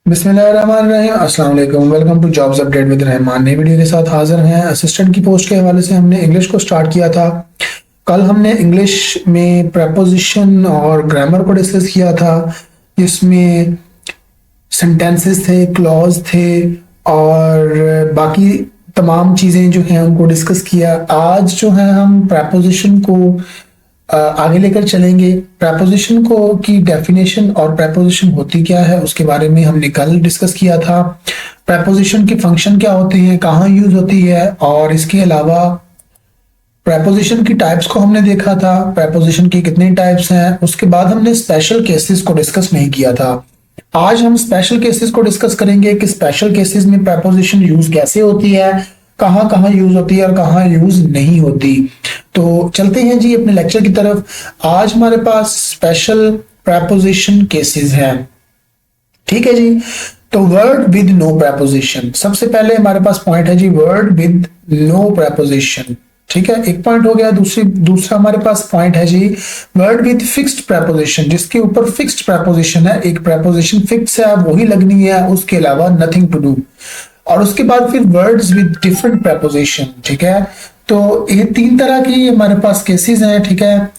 बिस्मिल्लाहिर्रहमानिर्रहीम, अस्सलाम वालेकुम। Welcome to jobs update with Rahman. नई वीडियो के साथ हाजिर हैं। असिस्टेंट की पोस्ट के हवाले से हमने इंग्लिश को स्टार्ट किया था। कल हमने इंग्लिश में प्रपोजिशन और ग्रामर को डिस्कस किया था, जिसमें सेंटेंसेस थे, क्लॉज थे और बाकी तमाम चीज़ें जो हैं उनको डिस्कस किया। आज जो है हम प्रपोजिशन को आगे लेकर चलेंगे। प्रपोजिशन को की डेफिनेशन और प्रपोजिशन होती क्या है उसके बारे में हमने कल डिस्कस किया था। प्रपोजिशन के फंक्शन क्या होते हैं, कहाँ यूज होती है, और इसके अलावा प्रपोजिशन की टाइप्स को हमने देखा था। प्रपोजिशन की कितने टाइप्स हैं, उसके बाद हमने स्पेशल केसेस को डिस्कस नहीं किया था। आज हम स्पेशल केसेस को डिस्कस करेंगे कि स्पेशल केसेस में प्रपोजिशन यूज कैसे होती है, कहाँ कहाँ यूज होती है और कहाँ यूज नहीं होती। तो चलते हैं जी अपने लेक्चर की तरफ। आज हमारे पास स्पेशल प्रपोजिशन केसेस हैं, ठीक है जी। तो वर्ड विद नो प्रपोजिशन, सबसे पहले हमारे पास पॉइंट है जी वर्ड विद नो प्रपोजिशन, ठीक है, एक पॉइंट हो गया। दूसरा हमारे पास पॉइंट है जी वर्ड विद फिक्स्ड प्रपोजिशन, जिसके ऊपर फिक्स्ड प्रपोजिशन है, एक प्रपोजिशन फिक्स है, वही लगनी है, उसके अलावा नथिंग टू डू। और उसके बाद फिर वर्ड्स विद डिफरेंट प्रपोजिशन, ठीक है। तो ये तीन तरह की हमारे पास केसेस हैं, ठीक है।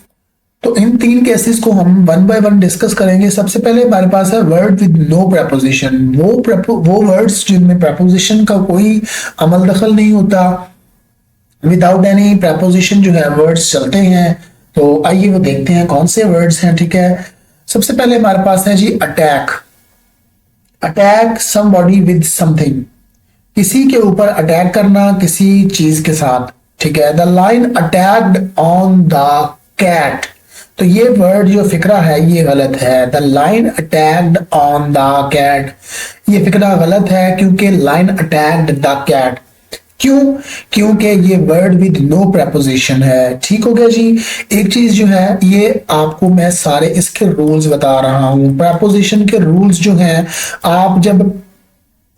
तो इन तीन केसेस को हम वन बाय वन डिस्कस करेंगे। सबसे पहले हमारे पास है वर्ड विद नो प्रपोजिशन, वो वर्ड्स जिनमें प्रपोजिशन का कोई अमल दखल नहीं होता, विदाउट एनी प्रपोजिशन जो है वर्ड्स चलते हैं। तो आइए वो देखते हैं कौन से वर्ड्स हैं, ठीक है। सबसे पहले हमारे पास है जी attack. Attack somebody with something, किसी के ऊपर अटैक करना किसी चीज के साथ, ठीक है। The lion attacked on the cat, तो ये वर्ड जो फिक्रा है ये गलत है। The lion attacked on the cat, ये फिक्रा गलत है क्योंकि लाइन अटैक्ड द कैट, क्यों? क्योंकि ये वर्ड विद नो प्रपोजिशन है, ठीक हो गया जी। एक चीज जो है ये आपको मैं सारे इसके रूल्स बता रहा हूं। प्रपोजिशन के रूल्स जो हैं, आप जब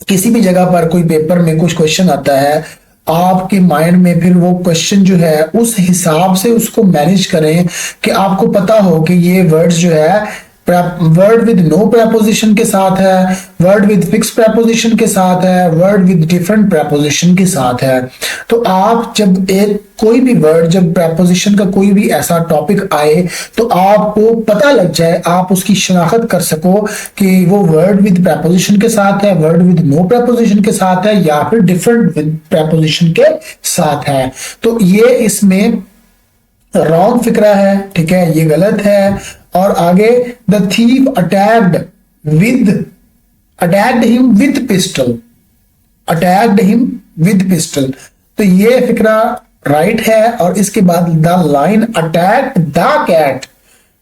किसी भी जगह पर कोई पेपर में कुछ क्वेश्चन आता है, आपके माइंड में फिर वो क्वेश्चन जो है उस हिसाब से उसको मैनेज करें कि आपको पता हो कि ये वर्ड्स जो है वर्ड विद नो प्रपोजिशन के साथ है, वर्ड विद फिक्स प्रपोजिशन के साथ है, वर्ड विद डिफरेंट प्रपोजिशन के साथ है। तो आप जब एक कोई भी वर्ड, जब प्रपोजिशन का कोई भी ऐसा टॉपिक आए तो आपको पता लग जाए, आप उसकी शनाख्त कर सको कि वो वर्ड विद प्रपोजिशन के साथ है, वर्ड विद नो प्रपोजिशन के साथ है, या फिर डिफरेंट विद प्रपोजिशन के साथ है। तो ये इसमें रॉन्ग फिक्रा है, ठीक है, ये गलत है। और आगे the thief attacked him with pistol, attacked him with pistol, तो ये फिक्रा राइट है। और इसके बाद the lion attacked the cat,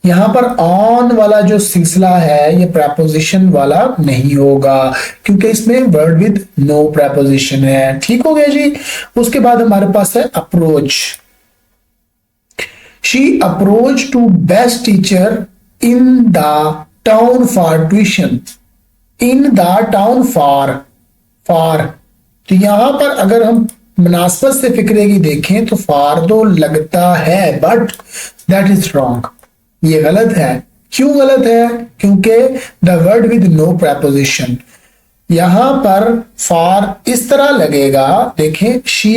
यहां पर ऑन वाला जो सिलसिला है ये प्रपोजिशन वाला नहीं होगा क्योंकि इसमें वर्ड विद नो प्रपोजिशन है, ठीक हो गया जी। उसके बाद हमारे पास है approach. She approached to best teacher in the town for tuition. In the town for तो यहां पर अगर हम मुनासबत से फिक्रे की देखें तो फार तो लगता है, बट दैट इज रॉन्ग, ये गलत है। क्यों गलत है? क्योंकि the word with no preposition, यहां पर फार इस तरह लगेगा, देखें, शी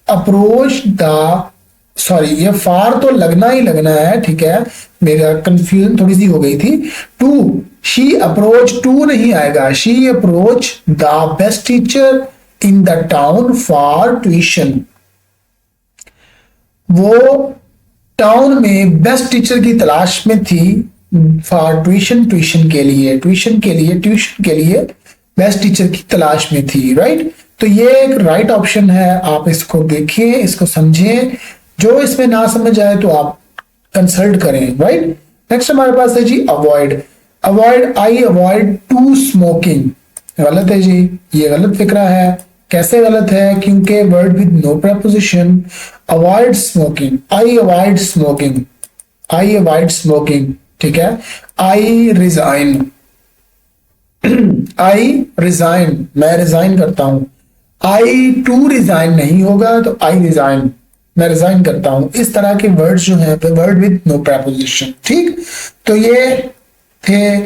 अप्रोच द, सॉरी ये फार तो लगना ही लगना है, ठीक है, मेरा कंफ्यूजन थोड़ी सी हो गई थी। टू, शी अप्रोच, टू नहीं आएगा, she approach the best teacher in the town for tuition, वो टाउन में बेस्ट टीचर की तलाश में थी फॉर ट्यूशन, ट्यूशन के लिए बेस्ट टीचर की तलाश में थी, राइट। तो ये एक राइट ऑप्शन है, आप इसको देखिए, इसको समझें, जो इसमें ना समझ आए तो आप कंसल्ट करें, राइट। नेक्स्ट हमारे पास है जी avoid. Avoid, I avoid to smoking, गलत है जी, ये गलत फिक्रा है। कैसे गलत है? क्योंकि word with no preposition, avoid smoking, I avoid smoking, I avoid smoking, ठीक है। आई रिजाइन, आई रिजाइन, मैं रिजाइन करता हूं। आई टू रिजाइन नहीं होगा, तो आई रिजाइन, मैं रिजाइन करता हूं। इस तरह के वर्ड्स जो हैं वर्ड विद नो प्रपोजिशन, ठीक। तो ये थे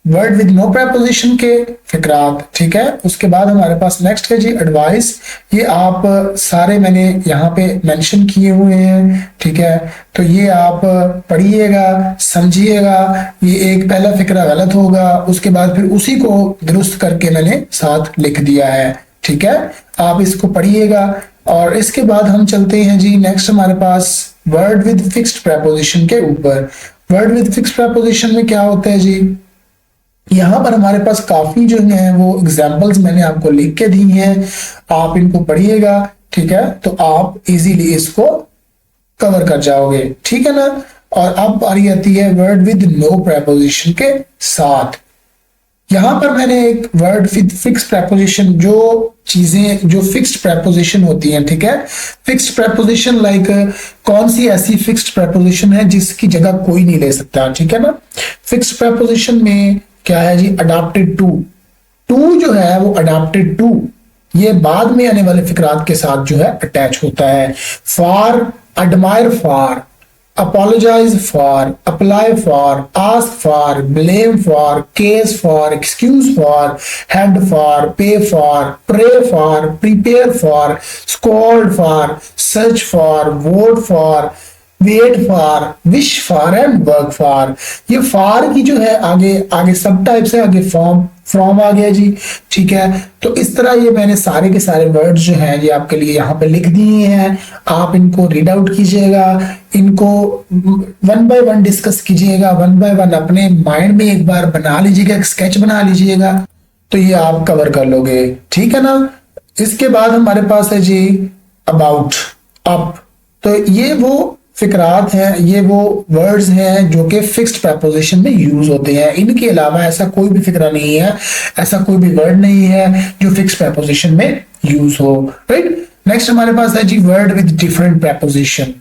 वर्ड विद नो प्रेपोजिशन के फिक्रात, ठीक है। उसके बाद हमारे पास नेक्स्ट है जी एडवाइस। ये आप सारे मैंने यहाँ पे मेंशन किए हुए हैं, ठीक है। तो ये आप पढ़िएगा, समझिएगा। ये एक पहला फिक्रा गलत होगा, उसके बाद फिर उसी को दुरुस्त करके मैंने साथ लिख दिया है, ठीक है। आप इसको पढ़िएगा। और इसके बाद हम चलते हैं जी नेक्स्ट हमारे पास वर्ड विद फिक्स्ड प्रेपोजिशन के ऊपर। वर्ड विद फिक्स्ड प्रेपोजिशन में क्या होता है जी, यहाँ पर हमारे पास काफी जो है वो एग्जांपल्स मैंने आपको लिख के दी हैं, आप इनको पढ़िएगा, ठीक है। तो आप इजीली इसको कवर कर जाओगे, ठीक है ना। और अब बारी आती है वर्ड विद नो प्रेपोजिशन के साथ। यहां पर मैंने एक वर्ड विद फिक्स प्रेपोजिशन, जो चीजें जो फिक्स्ड प्रेपोजिशन होती हैं, ठीक है। फिक्स्ड प्रेपोजिशन लाइक कौन सी ऐसी फिक्स्ड प्रेपोजिशन है जिसकी जगह कोई नहीं ले सकता, ठीक है ना। फिक्स्ड प्रेपोजिशन में क्या है जी, अडॉप्टेड टू। टू जो है वो अडॉप्टेड टू, ये बाद में आने वाले फिक्रात के साथ जो है अटैच होता है। For, admire for, apologize for, apply for, ask for, blame for, case for, excuse for, head for, pay for, pray for, prepare for, scold for, search for, vote for, wait for, wish for and work for. ये for की जो है आगे आगे सब type से आगे form from आ गया जी, ठीक है। तो इस तरह ये मैंने सारे के सारे वर्ड्स जो हैं ये आपके लिए यहाँ पे लिख दिए हैं। आप इनको रीड आउट कीजिएगा, इनको वन बाय वन डिस्कस कीजिएगा, वन बाय वन अपने माइंड में एक बार बना लीजिएगा, एक स्केच बना लीजिएगा, तो ये आप कवर कर लोगे, ठीक है ना। इसके बाद हमारे पास है जी अबाउट, अप। तो ये वो फिक्रात हैं, ये वो वर्ड्स हैं जो कि फिक्स्ड प्रेपोजिशन में यूज होते हैं। इनके अलावा ऐसा कोई भी फिक्रा नहीं है, ऐसा कोई भी वर्ड नहीं है जो फिक्स्ड प्रेपोजिशन में यूज हो, राइट। नेक्स्ट हमारे पास है जी word with different preposition.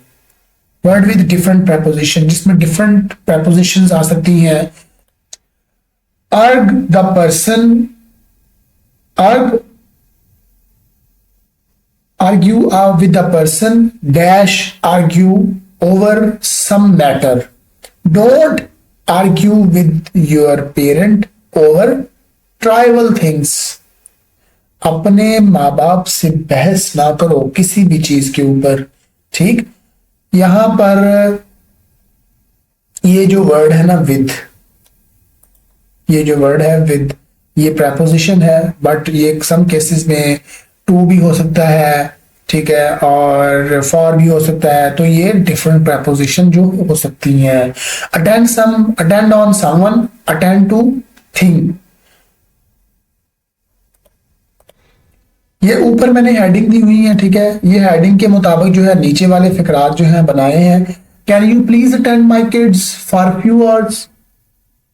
Word with different preposition, जिसमें डिफरेंट प्रेपोजिशंस आ सकती हैं। Argue the person, argue argue with the person dash argue over some matter. Don't argue with your parent over trivial things. अपने माँ बाप से बहस ना करो किसी भी चीज के ऊपर, ठीक। यहां पर ये जो वर्ड है ना विद, ये जो वर्ड है विद, ये प्रेपोजिशन है, बट ये सम केसेस में टू भी हो सकता है, ठीक है, और फॉर भी हो सकता है। तो ये डिफरेंट प्रेपोजिशन जो हो सकती हैं। Attend some, attend on someone, attend to thing. ये ऊपर मैंने हेडिंग दी हुई है, ठीक है। ये हेडिंग के मुताबिक जो है नीचे वाले फिक्रात जो हैं बनाए हैं। Can you please attend my kids for few hours,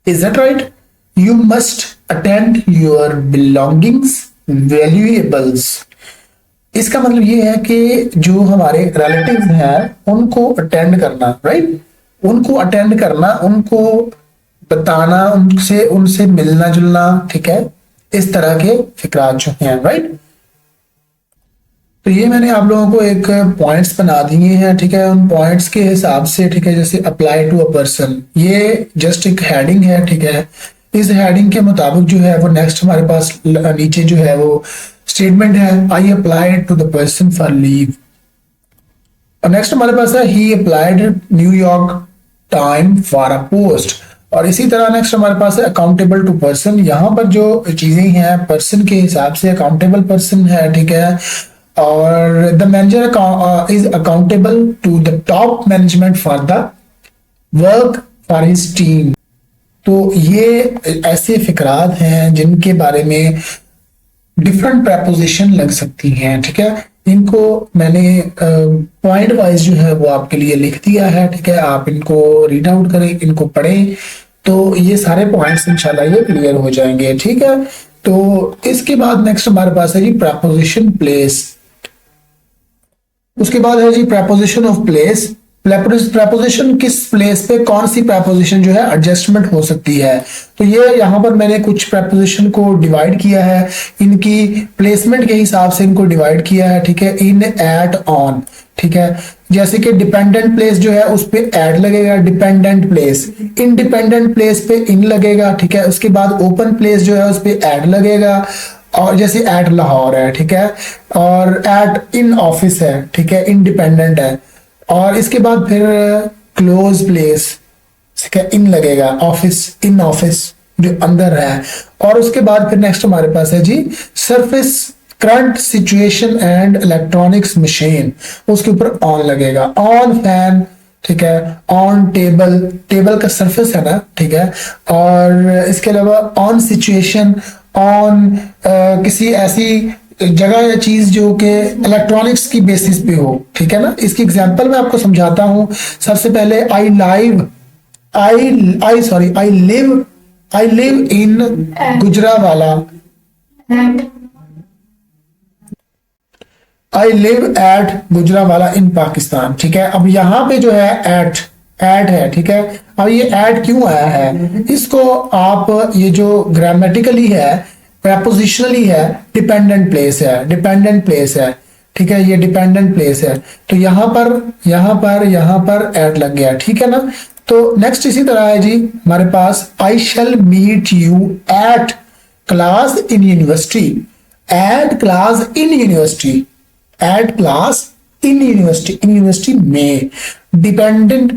is that right. You must attend your belongings valuables. इसका मतलब ये है कि जो हमारे रिलेटिव्स हैं उनको अटेंड करना, राइट। उनको अटेंड करना, उनको बताना, उनसे उनसे मिलना जुलना, ठीक है। इस तरह के फिक्रात जो हैं, राइट। तो ये मैंने आप लोगों को एक पॉइंट्स बना दिए हैं, ठीक है। उन पॉइंट्स के हिसाब से, ठीक है, जैसे अप्लाई टू अ पर्सन, ये जस्ट एक हेडिंग है, ठीक है। इस हेडिंग के मुताबिक जो है वो नेक्स्ट हमारे पास नीचे जो है वो स्टेटमेंट है, I applied to the person for leave. और नेक्स्ट हमारे पास है he applied New York Time for a post. और इसी तरह नेक्स्ट हमारे पास है अकाउंटेबल टू पर्सन। यहाँ पर जो चीजें हैं पर्सन के हिसाब से अकाउंटेबल पर्सन है, ठीक है। और the manager is accountable to the top management for the work for his team. तो ये ऐसे फिक्रात हैं जिनके बारे में डिफरेंट प्रेपोजिशन लग सकती हैं, ठीक है। इनको मैंने पॉइंट वाइज जो है वो आपके लिए लिख दिया है, ठीक है। आप इनको रीड आउट करें, इनको पढ़ें, तो ये सारे पॉइंट्स इंशाल्लाह ये क्लियर हो जाएंगे, ठीक है। तो इसके बाद नेक्स्ट हमारे पास है जी प्रेपोजिशन प्लेस। उसके बाद है जी प्रेपोजिशन ऑफ प्लेस। प्रेपोजिशन किस प्लेस पे कौन सी प्रेपोजिशन जो है एडजस्टमेंट हो सकती है। तो ये यहाँ पर मैंने कुछ प्रेपोजिशन को डिवाइड किया है, इनकी प्लेसमेंट के हिसाब से इनको डिवाइड किया है, ठीक है। इन, एट, ऑन, ठीक है। जैसे कि डिपेंडेंट प्लेस जो है उस पे एट लगेगा, डिपेंडेंट प्लेस। इंडिपेंडेंट प्लेस पे इन लगेगा, ठीक है। उसके बाद ओपन प्लेस जो है उस पे एट लगेगा, और जैसे एट लाहौर है, ठीक है, और एट इन ऑफिस है, ठीक है, इंडिपेंडेंट है। और इसके बाद फिर क्लोज प्लेस, ठीक है, इन लगेगा, ऑफिस, इन ऑफिस जो अंदर है। और उसके बाद फिर नेक्स्ट हमारे पास है जी surface current situation and electronics machine, उसके ऊपर ऑन लगेगा। ऑन फैन, ठीक है, ऑन टेबल, टेबल का सरफेस है ना, ठीक है। और इसके अलावा ऑन सिचुएशन, ऑन किसी ऐसी जगह या चीज जो कि इलेक्ट्रॉनिक्स की बेसिस पे हो, ठीक है ना। इसकी एग्जांपल मैं आपको समझाता हूं। सबसे पहले I live in Gujranwala, I live at Gujranwala in Pakistan, ठीक है। अब यहां पे जो है एट है, ठीक है। अब ये एट क्यों आया है, इसको आप ये जो ग्रामेटिकली है, प्रपोजिशनली है, डिपेंडेंट प्लेस है, ठीक है, ये डिपेंडेंट प्लेस है। तो यहां पर एट लग गया, ठीक है ना। तो नेक्स्ट इसी तरह है जी हमारे पास I shall meet you at class in university, at class in university, at class in university, in university में। डिपेंडेंट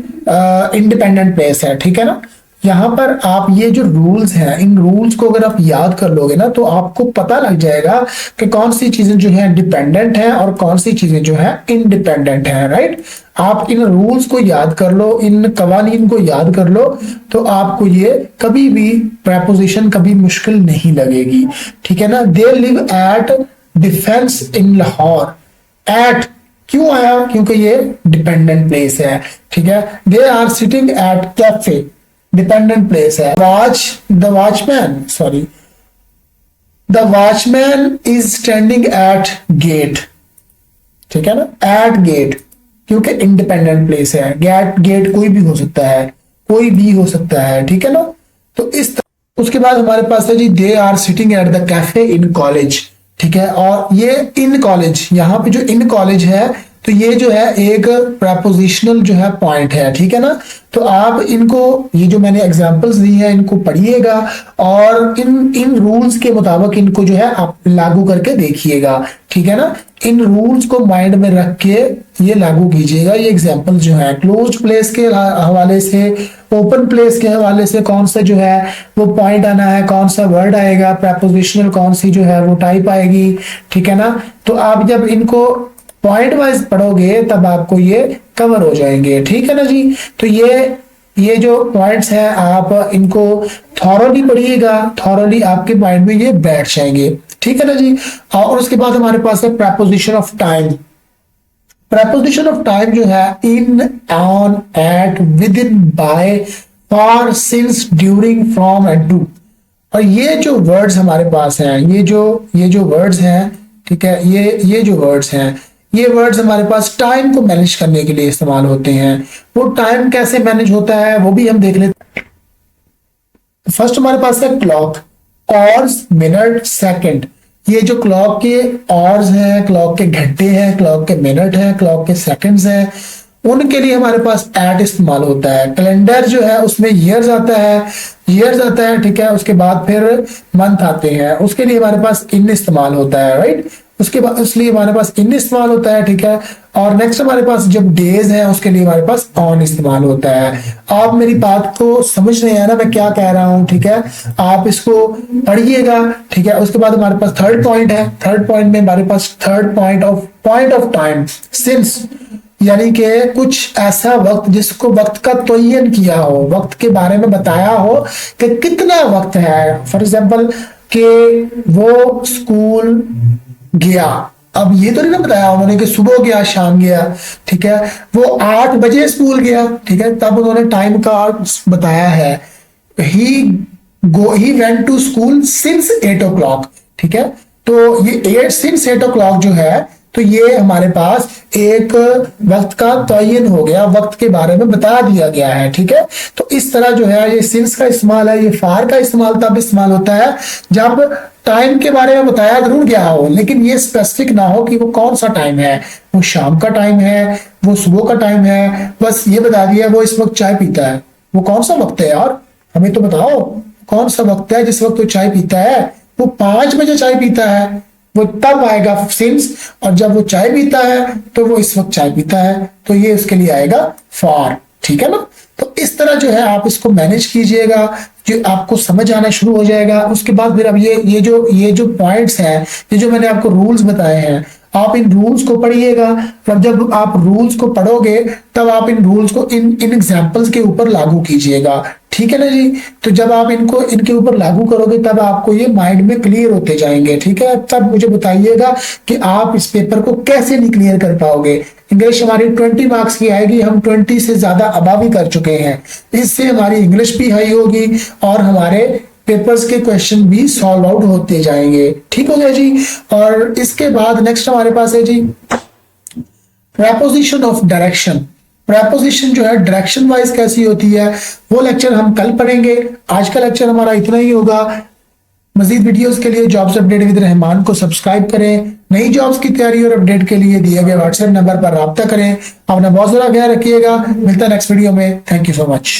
इंडिपेंडेंट प्लेस है, ठीक है ना। यहां पर आप ये जो रूल्स हैं, इन रूल्स को अगर आप याद कर लोगे ना तो आपको पता लग जाएगा कि कौन सी चीजें जो है डिपेंडेंट है और कौन सी चीजें जो है इंडिपेंडेंट है, राइट। आप इन रूल्स को याद कर लो, इन कवानीन को याद कर लो, तो आपको ये कभी भी प्रपोजिशन कभी मुश्किल नहीं लगेगी, ठीक है ना। They live at Defence in Lahore, at क्यों आया, क्योंकि ये डिपेंडेंट प्लेस है, ठीक है। They are sitting at cafe, dependent place है। The watchman is standing at gate, ठीक है ना, एट गेट, क्योंकि इंडिपेंडेंट प्लेस है। गेट कोई भी हो सकता है, ठीक है ना। तो उसके बाद हमारे पास है जी they are sitting at the cafe in college, ठीक है। और ये इन कॉलेज, यहाँ पे जो इन कॉलेज है तो ये जो है एक प्रपोजिशनल जो है पॉइंट है, ठीक है ना। तो आप इनको, ये जो मैंने एग्जांपल्स दी हैं, इनको पढ़िएगा और इन रूल्स के मुताबिक इनको जो है आप लागू करके देखिएगा, ठीक है ना। इन रूल्स को माइंड में रख के ये लागू कीजिएगा। ये एग्जांपल्स जो है क्लोज प्लेस के हवाले से, ओपन प्लेस के हवाले से कौन सा जो है वो पॉइंट आना है, कौन सा वर्ड आएगा, प्रपोजिशनल कौन सी जो है वो टाइप आएगी, ठीक है ना। तो आप जब इनको पॉइंट वाइज पढ़ोगे तब आपको ये कवर हो जाएंगे, ठीक है ना जी। तो ये जो पॉइंट्स हैं आप इनको थॉरोली पढ़िएगा, थॉरोली आपके माइंड में ये बैठ जाएंगे, ठीक है ना जी। और उसके बाद हमारे पास है preposition of time. Preposition of time जो है in, on, at, within, by, for, since, during, from and to. और ये जो वर्ड्स हमारे पास हैं, ये जो वर्ड्स हैं, ठीक है, ये जो वर्ड्स हैं, ये वर्ड्स हमारे पास टाइम को मैनेज करने के लिए इस्तेमाल होते हैं। वो टाइम कैसे मैनेज होता है वो भी हम देख लेते हैं। फर्स्ट हमारे पास है क्लॉक, आवर्स, मिनट, सेकंड। ये जो क्लॉक के आवर्स हैं, क्लॉक के घंटे हैं, क्लॉक के मिनट हैं, क्लॉक के सेकंड्स हैं, उनके लिए हमारे पास एट इस्तेमाल होता है। कैलेंडर जो है उसमें ईयर्स आता है, ठीक है। उसके बाद फिर मंथ आते हैं, उसके लिए हमारे पास इन इस्तेमाल होता है, राइट। उसके बाद इसलिए हमारे पास इन इस्तेमाल होता है, ठीक है। और नेक्स्ट हमारे पास जब डेज है उसके लिए हमारे पास ऑन इस्तेमाल होता है। आप मेरी बात को समझ रहे हैं ना मैं क्या कह रहा हूं, ठीक है। आप इसको पढ़िएगा, ठीक है। उसके बाद हमारे पास थर्ड पॉइंट है। थर्ड पॉइंट में हमारे पास third point of time, since, यानी कि कुछ ऐसा वक्त जिसको वक्त का तयन किया हो, वक्त के बारे में बताया हो कि कितना वक्त है। फॉर एग्जाम्पल कि वो स्कूल गया, अब ये तो नहीं ना बताया उन्होंने कि सुबह गया शाम गया, ठीक है। वो 8 बजे स्कूल गया, ठीक है, तब उन्होंने टाइम का बताया है। He went to school since 8 o'clock, ठीक है। तो ये 8 सिंस 8 o'clock जो है तो ये हमारे पास एक वक्त का तयन हो गया, वक्त के बारे में बता दिया गया है। ठीक है, तो इस तरह जो है ये सिंस का इस्तेमाल है, ये फार का इस्तेमाल तब इस्तेमाल होता है जब टाइम के बारे में बताया जरूर गया हो, लेकिन ये स्पेसिफिक ना हो कि वो कौन सा टाइम है, वो शाम का टाइम है, वो सुबह का टाइम है, बस ये बता दिया वो इस वक्त चाय पीता है। वो कौन सा वक्त है यार, हमें तो बताओ कौन सा वक्त है जिस वक्त वो चाय पीता है। वो 5 बजे चाय पीता है, वो तब आएगा सिंस, और जब वो चाय पीता है तो वो इस वक्त चाय पीता है, तो ये उसके लिए आएगा फॉर। ठीक है ना, तो इस तरह जो है आप इसको मैनेज कीजिएगा, जो आपको समझ आना शुरू हो जाएगा। उसके बाद फिर अब ये जो पॉइंट्स हैं, ये जो मैंने आपको रूल्स बताए हैं, आप इन रूल्स को पढ़िएगा, और जब आप रूल्स को पढ़ोगे तब आप इन रूल्स को इन एग्जांपल्स के ऊपर लागू कीजिएगा। ठीक है ना जी, तो जब आप इनको इनके ऊपर लागू करोगे तब आपको ये माइंड में क्लियर होते जाएंगे। ठीक है, तब मुझे बताइएगा कि आप इस पेपर को कैसे नहीं क्लियर कर पाओगे। इंग्लिश हमारी 20 मार्क्स की आएगी, हम 20 से ज्यादा अबव ही कर चुके हैं, इससे हमारी इंग्लिश भी हाई होगी और हमारे पेपर्स के क्वेश्चन भी सॉल्व आउट होते जाएंगे। ठीक हो गया जी। और इसके बाद नेक्स्ट हमारे पास है जी प्रपोजिशन ऑफ डायरेक्शन। प्रपोजिशन जो है डायरेक्शन वाइज कैसी होती है, वो लेक्चर हम कल पढ़ेंगे। आज का लेक्चर हमारा इतना ही होगा। मजीद वीडियोस के लिए जॉब्स अपडेट विद रहमान को सब्सक्राइब करें। नई जॉब्स की तैयारी और अपडेट के लिए दिए गए व्हाट्सएप नंबर पर राब्ता करें। अपना बहुत सारा ख्याल रखिएगा, मिलता है नेक्स्ट वीडियो में। Thank you so much.